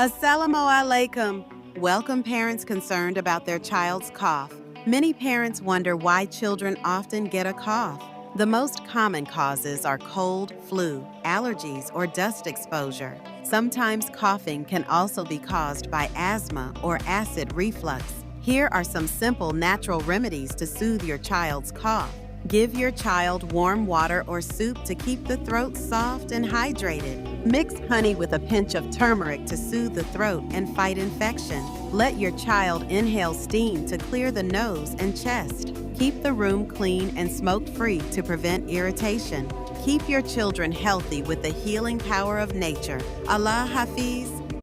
Assalam-o-Alaikum. Welcome parents concerned about their child's cough. Many parents wonder why children often get a cough. The most common causes are cold, flu, allergies, or dust exposure. Sometimes coughing can also be caused by asthma or acid reflux. Here are some simple natural remedies to soothe your child's cough. Give your child warm water or soup to keep the throat soft and hydrated. Mix honey with a pinch of turmeric to soothe the throat and fight infection. Let your child inhale steam to clear the nose and chest. Keep the room clean and smoke-free to prevent irritation. Keep your children healthy with the healing power of nature. Allah Hafiz.